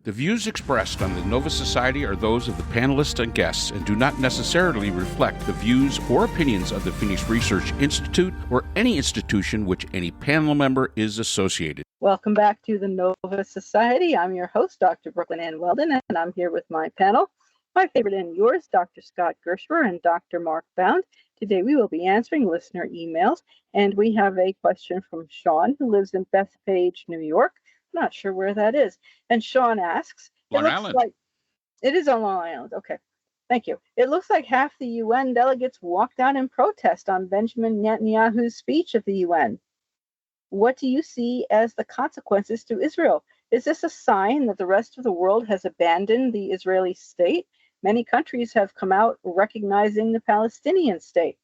The views expressed on the Nova Society are those of the panelists and guests and do not necessarily reflect the views or opinions of the Phoenix Research Institute or any institution which any panel member is associated. Welcome back to the Nova Society. I'm your host, Dr. Brooklyn Ann Weldon, and I'm here with my panel, my favorite and yours, Dr. Scott Gershwer and Dr. Mark Bound. Today we will be answering listener emails, and we have a question from Sean, who lives in Bethpage, New York. Not sure where that is. And Sean asks, Long Island. It is on Long Island. Okay. Thank you. It looks like half the UN delegates walked out in protest on Benjamin Netanyahu's speech at the UN. What do you see as the consequences to Israel? Is this a sign that the rest of the world has abandoned the Israeli state? Many countries have come out recognizing the Palestinian state.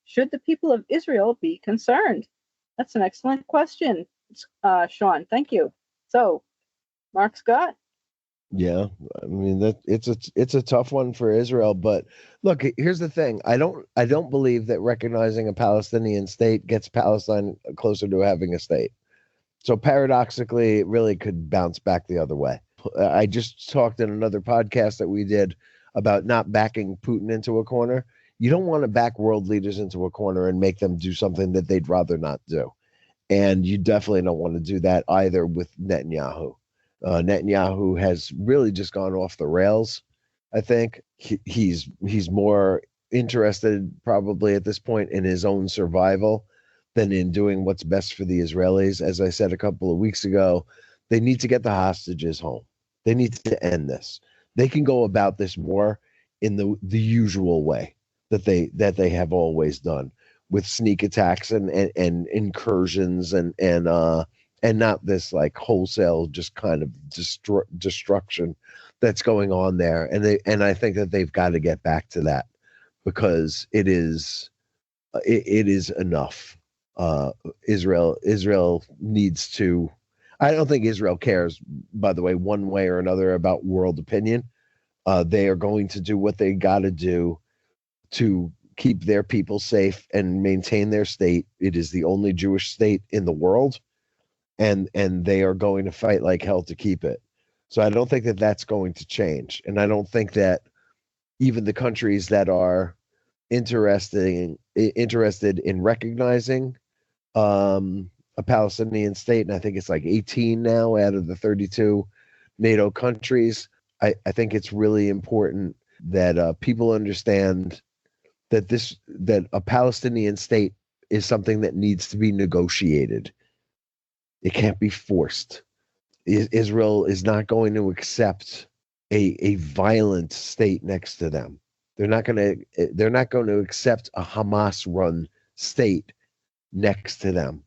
Should the people of Israel be concerned? That's an excellent question, Sean. Thank you. So, Mark Scott? Yeah, I mean that it's a tough one for Israel, but look, here's the thing. I don't believe that recognizing a Palestinian state gets Palestine closer to having a state. So paradoxically, it really could bounce back the other way. I just talked in another podcast that we did about not backing Putin into a corner. You don't want to back world leaders into a corner and make them do something that they'd rather not do. And you definitely don't want to do that either with Netanyahu. Netanyahu has really just gone off the rails. I think he's more interested probably at this point in his own survival than in doing what's best for the Israelis. As I said a couple of weeks ago, they need to get the hostages home. They need to end this. They can go about this war in the usual way that they have always done, with sneak attacks and incursions and not this like wholesale just kind of destruction that's going on there. And I think that they've got to get back to that, because it is enough. Israel needs to. I don't think Israel cares, by the way, one way or another about world opinion. They are going to do what they got to do to keep their people safe and maintain their state. It is the only Jewish state in the world, and they are going to fight like hell to keep it. So I don't think that that's going to change, and I don't think that even the countries that are interested in recognizing a Palestinian state, and I think it's like 18 now out of the 32 NATO countries, I think it's really important that people understand that a Palestinian state is something that needs to be negotiated. It can't be forced. Israel is not going to accept a violent state next to them. They're not going to accept a Hamas-run state next to them.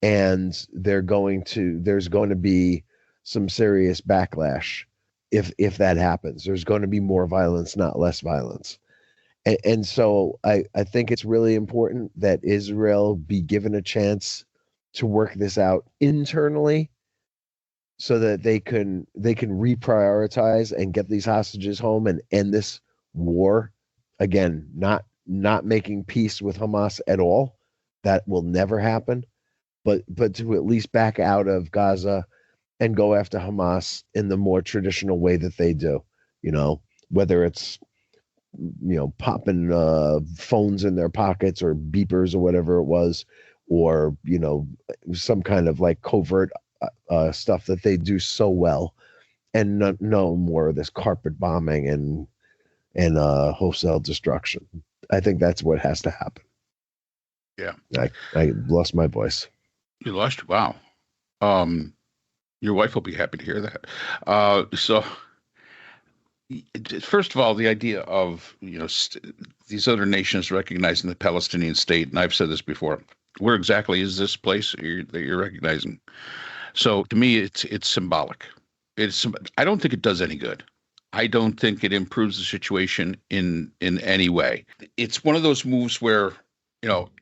And there's going to be some serious backlash if that happens. There's going to be more violence, not less violence. And so I think it's really important that Israel be given a chance to work this out internally, so that they can reprioritize and get these hostages home and end this war. Again, not making peace with Hamas at all. That will never happen. But to at least back out of Gaza and go after Hamas in the more traditional way that they do, whether it's, popping phones in their pockets or beepers or whatever it was, or, some kind of like covert stuff that they do so well, and no more of this carpet bombing and wholesale destruction. I think that's what has to happen. Yeah. I lost my voice. You lost? Wow. Your wife will be happy to hear that. So first of all, the idea of, these other nations recognizing the Palestinian state, and I've said this before, where exactly is this place that you're recognizing? So to me, it's symbolic. I don't think it does any good. I don't think it improves the situation in any way. It's one of those moves where,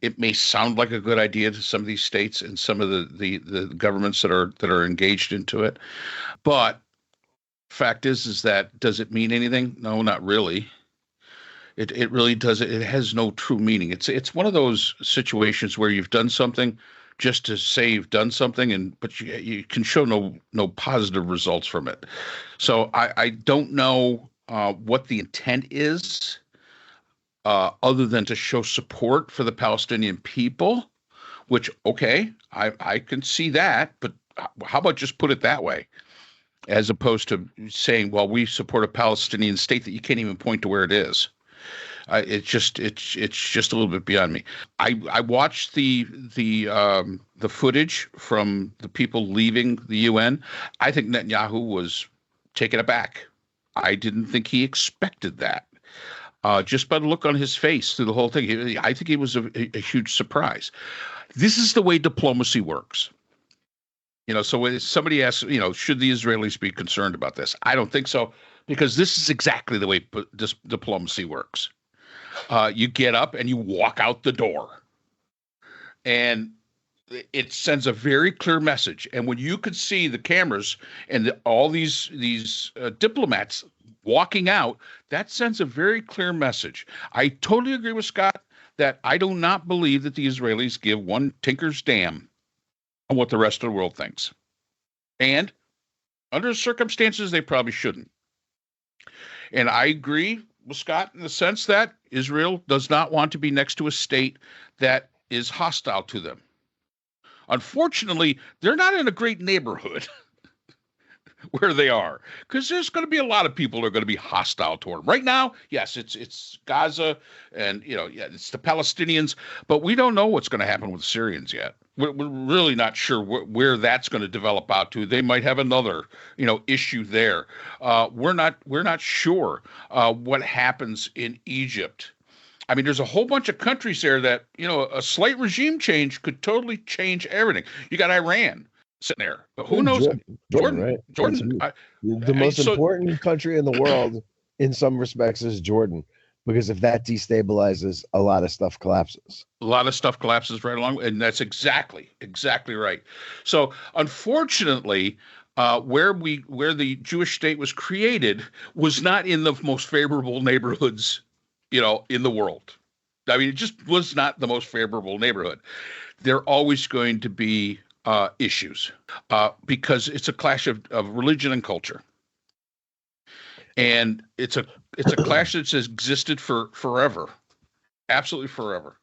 it may sound like a good idea to some of these states and some of the governments that are engaged into it, but fact is that, does it mean anything? No, not really. It really does. It has no true meaning. It's one of those situations where you've done something just to say you've done something, but you can show no positive results from it. So I don't know what the intent is, other than to show support for the Palestinian people, which, okay, I can see that, but how about just put it that way, as opposed to saying, well, we support a Palestinian state that you can't even point to where it is. It's just a little bit beyond me. I watched the footage from the people leaving the UN. I think Netanyahu was taken aback. I didn't think he expected that. Just by the look on his face through the whole thing, I think it was a huge surprise. This is the way diplomacy works. So when somebody asks, should the Israelis be concerned about this? I don't think so, because this is exactly the way diplomacy works. You get up and you walk out the door, and it sends a very clear message. And when you could see the cameras and all these diplomats walking out, that sends a very clear message. I totally agree with Scott that I do not believe that the Israelis give one tinker's damn on what the rest of the world thinks. And under circumstances, they probably shouldn't. And I agree with Scott in the sense that Israel does not want to be next to a state that is hostile to them. Unfortunately, they're not in a great neighborhood where they are, because there's going to be a lot of people that are going to be hostile toward them. Right now, yes, it's Gaza and, it's the Palestinians, but we don't know what's going to happen with the Syrians yet. We're really not sure where that's going to develop out to. They might have another, issue there. We're not sure what happens in Egypt. I mean, there's a whole bunch of countries there that, a slight regime change could totally change everything. You got Iran sitting there, but who knows? Jordan, right? Jordan, the most important country in the world, in some respects, is Jordan, because if that destabilizes, a lot of stuff collapses. A lot of stuff collapses right along, and that's exactly right. So, unfortunately, where the Jewish state was created was not in the most favorable neighborhoods, in the world. I mean, it just was not the most favorable neighborhood. There are always going to be issues because it's a clash of religion and culture, and it's a clash that's existed for forever, absolutely forever.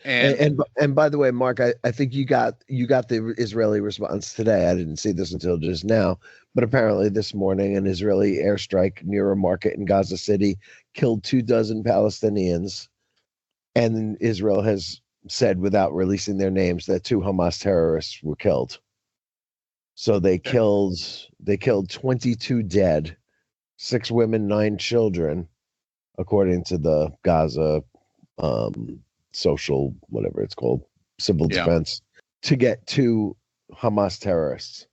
And by the way, Mark, I think you got the Israeli response today. I didn't see this until just now, but apparently this morning an Israeli airstrike near a market in Gaza City killed 24 Palestinians, and Israel has said, without releasing their names, that 2 Hamas terrorists were killed. So they killed 22 dead, 6 women, 9 children, according to the Gaza social, whatever it's called, civil defense, to get 2 Hamas terrorists.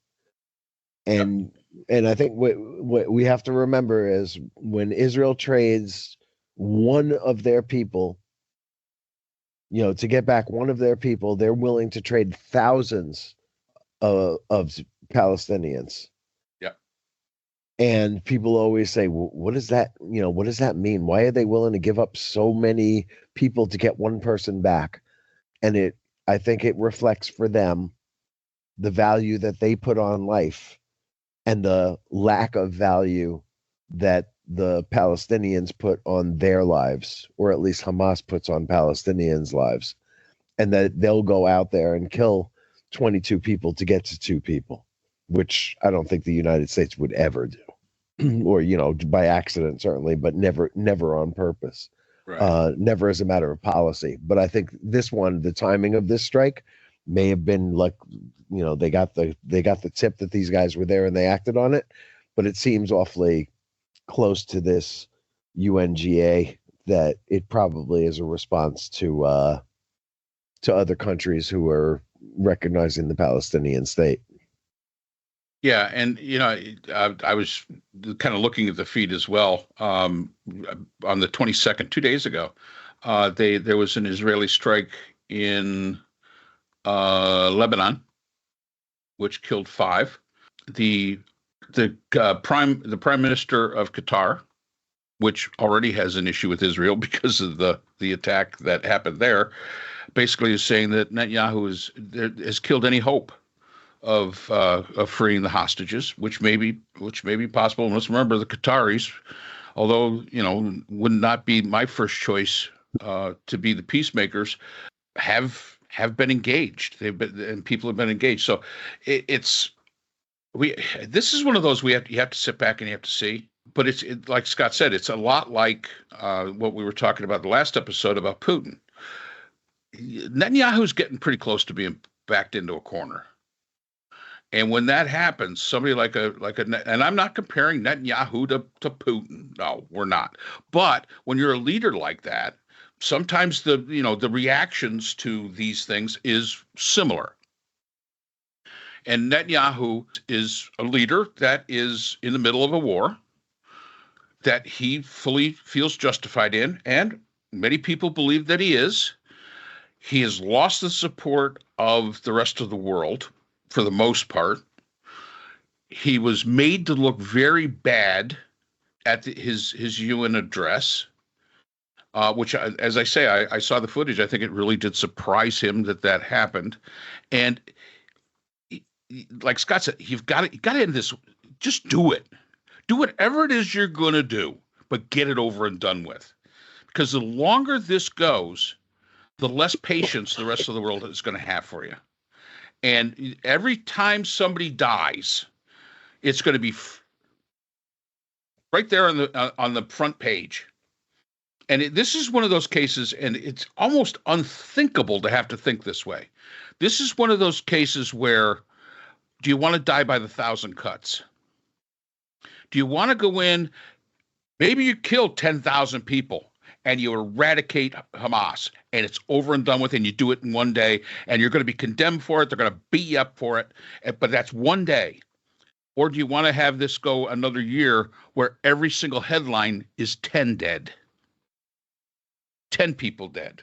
And I think what we have to remember is, when Israel trades one of their people, to get back one of their people, they're willing to trade thousands of Palestinians. Yeah. And people always say, well, what does that mean? Why are they willing to give up so many people to get one person back? And I think it reflects for them the value that they put on life and the lack of value that the Palestinians put on their lives, or at least Hamas puts on Palestinians' lives, and that they'll go out there and kill 22 people to get to 2 people, which I don't think the United States would ever do, or, by accident, certainly, but never on purpose, right. Never as a matter of policy. But I think this one, the timing of this strike may have been like, they got the tip that these guys were there and they acted on it, but it seems awfully close to this UNGA that it probably is a response to other countries who are recognizing the Palestinian state. Yeah, and I was kind of looking at the feed as well. On the 22nd, 2 days ago, there was an Israeli strike in Lebanon, which killed 5. The prime minister of Qatar which already has an issue with Israel because of the attack that happened there, basically is saying that Netanyahu has killed any hope of freeing the hostages, which may be possible. And let's remember the Qataris, although would not be my first choice to be the peacemakers, have been engaged. And people have been engaged. So this is one of those you have to sit back and you have to see. But it's like Scott said, it's a lot like what we were talking about the last episode about Putin. Netanyahu's getting pretty close to being backed into a corner. And when that happens, somebody and I'm not comparing Netanyahu to Putin. No, we're not. But when you're a leader like that, sometimes the reactions to these things is similar. And Netanyahu is a leader that is in the middle of a war that he fully feels justified in, and many people believe that he is. He has lost the support of the rest of the world for the most part. He was made to look very bad at his UN address, which, as I say, I saw the footage. I think it really did surprise him that happened. And like Scott said, you've got to end this. Just do it. Do whatever it is you're going to do, but get it over and done with. Because the longer this goes, the less patience the rest of the world is going to have for you. And every time somebody dies, it's going to be right there on the front page. And this is one of those cases, and it's almost unthinkable to have to think this way. This is one of those cases where, do you want to die by the 1,000 cuts? Do you want to go in, maybe you kill 10,000 people and you eradicate Hamas and it's over and done with and you do it in one day and you're going to be condemned for it. They're going to beat you up for it. But that's one day. Or do you want to have this go another year where every single headline is 10 dead, 10 people dead?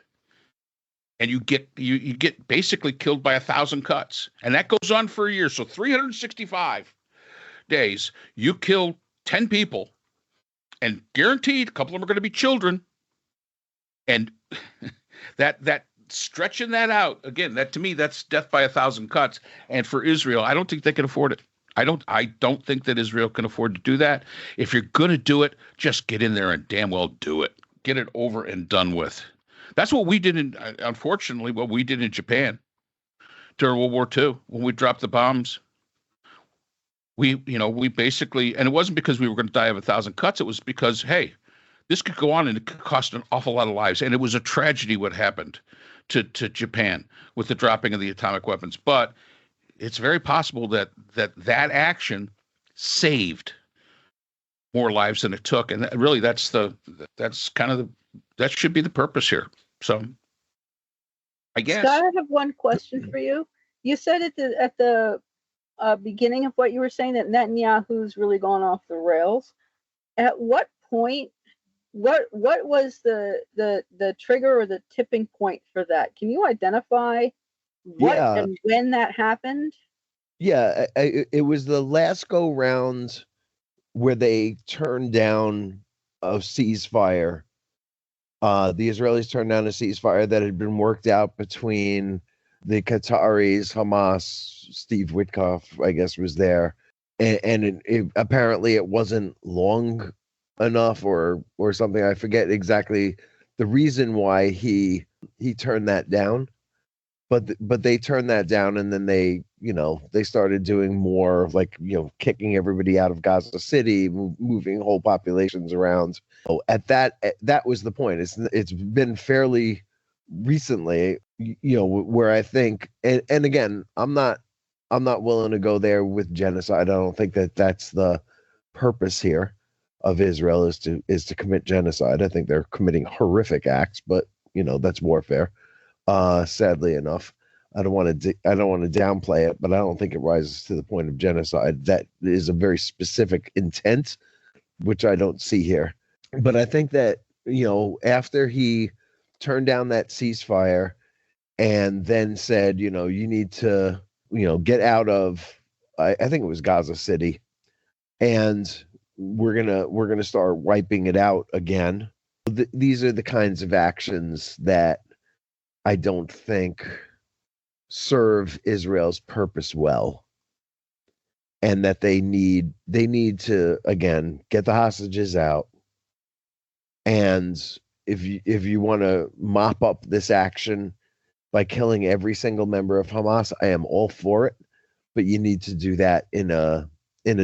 And you get basically killed by 1,000 cuts. And that goes on for a year. So 365 days, you kill 10 people, and guaranteed a couple of them are going to be children. And that stretching that out again, that to me, that's death by 1,000 cuts. And for Israel, I don't think they can afford it. I don't think that Israel can afford to do that. If you're going to do it, just get in there and damn well do it. Get it over and done with. That's what we did unfortunately, what we did in Japan during World War II when we dropped the bombs. We basically, and it wasn't because we were going to die of 1,000 cuts. It was because, hey, this could go on and it could cost an awful lot of lives. And it was a tragedy what happened to Japan with the dropping of the atomic weapons. But it's very possible that action saved more lives than it took. And really, that should be the purpose here. So I guess. Scott, I have one question for you. You said at the beginning of what you were saying that Netanyahu's really gone off the rails. At what point, what was the trigger or the tipping point for that? Can you identify what and when that happened? Yeah, it was the last go round where they turned down a ceasefire. The Israelis turned down a ceasefire that had been worked out between the Qataris, Hamas. Steve Witkoff, I guess, was there, and apparently it wasn't long enough or something. I forget exactly the reason why he turned that down, but they turned that down, and then they started doing more like kicking everybody out of Gaza City, moving whole populations around. That was the point. It's been fairly recently, where I think, and again, I'm not willing to go there with genocide. I don't think that that's the purpose here of Israel is to commit genocide. I think they're committing horrific acts, but that's warfare. Sadly enough, I don't want to downplay it, but I don't think it rises to the point of genocide. That is a very specific intent, which I don't see here. But I think that after he turned down that ceasefire and then said, you need to get out of, I think it was Gaza City, and we're gonna start wiping it out again. These are the kinds of actions that I don't think serve Israel's purpose well, and that they need to again get the hostages out. And if you want to mop up this action by killing every single member of Hamas, I am all for it, but you need to do that in a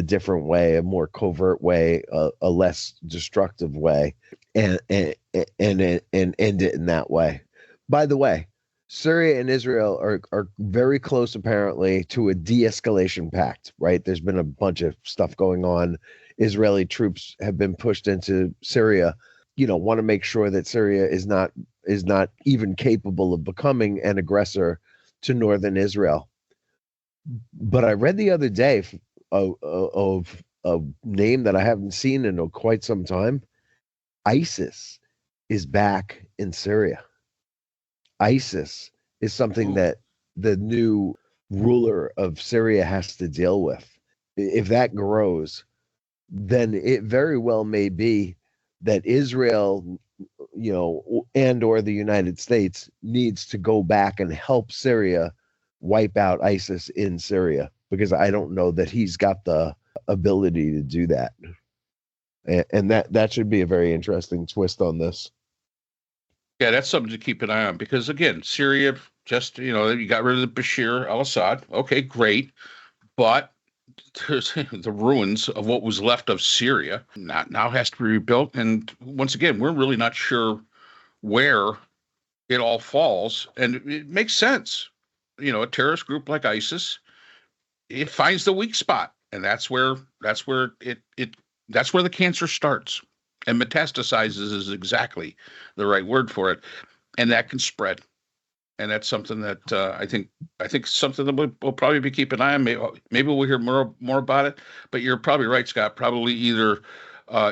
different way, a more covert way, a less destructive way, and end it in that way. By the way, Syria and Israel are very close, apparently, to a de-escalation pact, right? There's been a bunch of stuff going on. Israeli troops have been pushed into Syria, want to make sure that Syria is not even capable of becoming an aggressor to northern Israel. But I read the other day of a name that I haven't seen in quite some time. ISIS is back in Syria. ISIS is something that the new ruler of Syria has to deal with. If that grows, then it very well may be that Israel, and or the United States needs to go back and help Syria wipe out ISIS in Syria, because I don't know that he's got the ability to do that. And that should be a very interesting twist on this. Yeah, that's something to keep an eye on, because again, Syria just, you got rid of Bashar al-Assad. Okay, great. But there's the ruins of what was left of Syria now has to be rebuilt. And once again, we're really not sure where it all falls. And it makes sense. A terrorist group like ISIS, it finds the weak spot. And that's where the cancer starts. And metastasizes is exactly the right word for it. And that can spread. And that's something that I think something that we'll probably be keeping an eye on. Maybe we'll hear more about it. But you're probably right, Scott. Probably either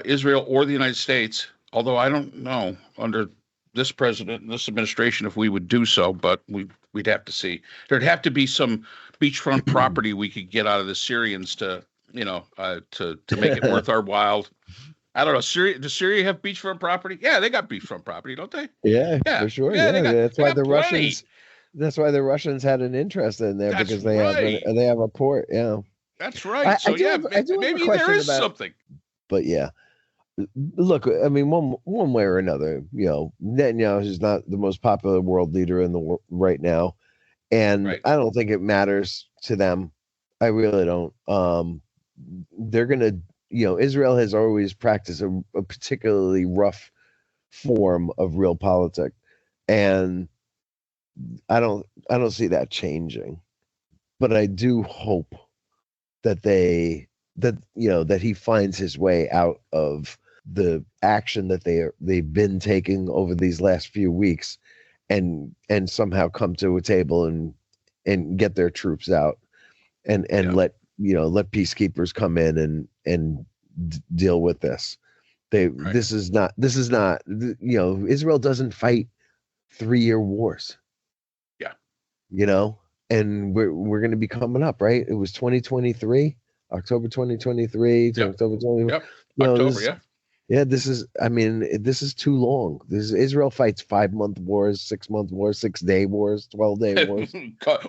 Israel or the United States. Although I don't know under this president and this administration if we would do so. But we'd have to see. There'd have to be some beachfront property we could get out of the Syrians to make it worth our while. I don't know. Does Syria have beachfront property? Yeah, they got beachfront property, don't they? Yeah, for sure. Yeah, that's why the plenty. Russians had an interest in there, because they have a port. Yeah, that's right. Maybe there is something. But yeah, look, I mean, one way or another, Netanyahu is not the most popular world leader in the world right now, and I don't think it matters to them. I really don't. They're gonna. Israel has always practiced a particularly rough form of real politics, and I don't see that changing. But I do hope that that he finds his way out of the action that they've been taking over these last few weeks, and somehow come to a table and get their troops out and let peacekeepers come in and deal with this. This is not Israel doesn't fight 3-year wars. Yeah. And we're going to be coming up, right? It was 2023, October 2023 to October 20. Yep. October, yeah. This is too long. Israel fights 5-month wars, 6-month wars, 6-day wars, 12-day wars.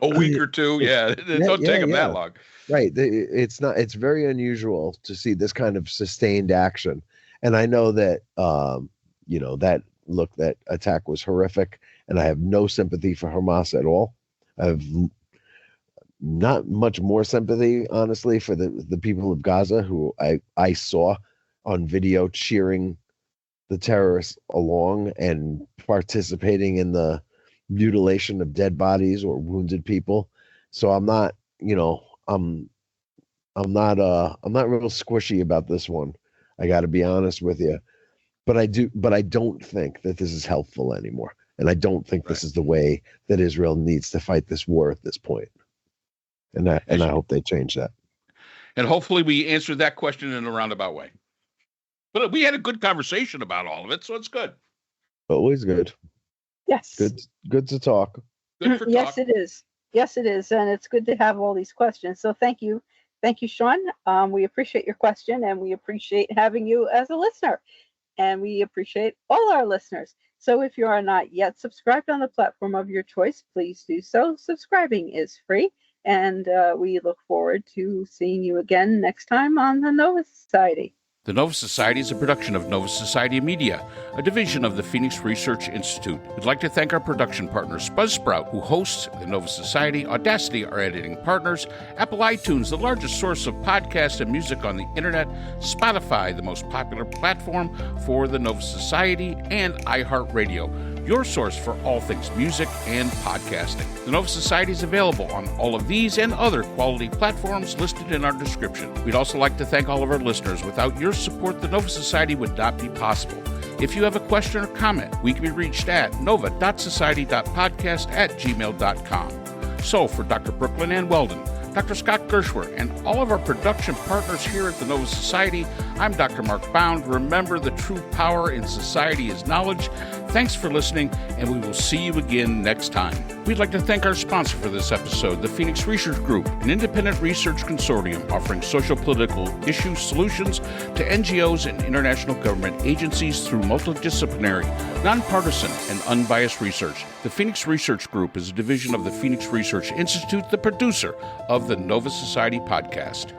A week or two. Yeah. Don't take them that long. Right. It's very unusual to see this kind of sustained action. And I know that, that attack was horrific, and I have no sympathy for Hamas at all. I have not much more sympathy, honestly, for the people of Gaza, who I saw on video cheering the terrorists along and participating in the mutilation of dead bodies or wounded people. So I'm not, I'm not real squishy about this one. I got to be honest with you, but I don't think that this is helpful anymore, and I don't think this is the way that Israel needs to fight this war at this point. And I hope they change that. And hopefully we answered that question in a roundabout way. But we had a good conversation about all of it, so it's good. Always good. Yes. Good to talk. Good for yes, talk. It is. Yes, it is. And it's good to have all these questions. So thank you. Thank you, Sean. We appreciate your question, and we appreciate having you as a listener. And we appreciate all our listeners. So if you are not yet subscribed on the platform of your choice, please do so. Subscribing is free. And we look forward to seeing you again next time on the Nova Society. The Nova Society is a production of Nova Society Media, a division of the Phoenix Research Institute. We'd like to thank our production partners, Buzzsprout, who hosts the Nova Society, Audacity, our editing partners, Apple iTunes, the largest source of podcasts and music on the internet, Spotify, the most popular platform for the Nova Society, and iHeartRadio, your source for all things music and podcasting. The Nova Society is available on all of these and other quality platforms listed in our description. We'd also like to thank all of our listeners. Without your support, the Nova Society would not be possible. If you have a question or comment, we can be reached at nova.society.podcast@gmail.com. So for Dr. Brooklyn Ann Weldon, Dr. Scott Gershwer, and all of our production partners here at the Nova Society, I'm Dr. Mark Bound. Remember, the true power in society is knowledge. Thanks for listening, and we will see you again next time. We'd like to thank our sponsor for this episode, the Phoenix Research Group, an independent research consortium offering social-political issue solutions to NGOs and international government agencies through multidisciplinary, nonpartisan, and unbiased research. The Phoenix Research Group is a division of the Phoenix Research Institute, the producer of the Nova Society podcast.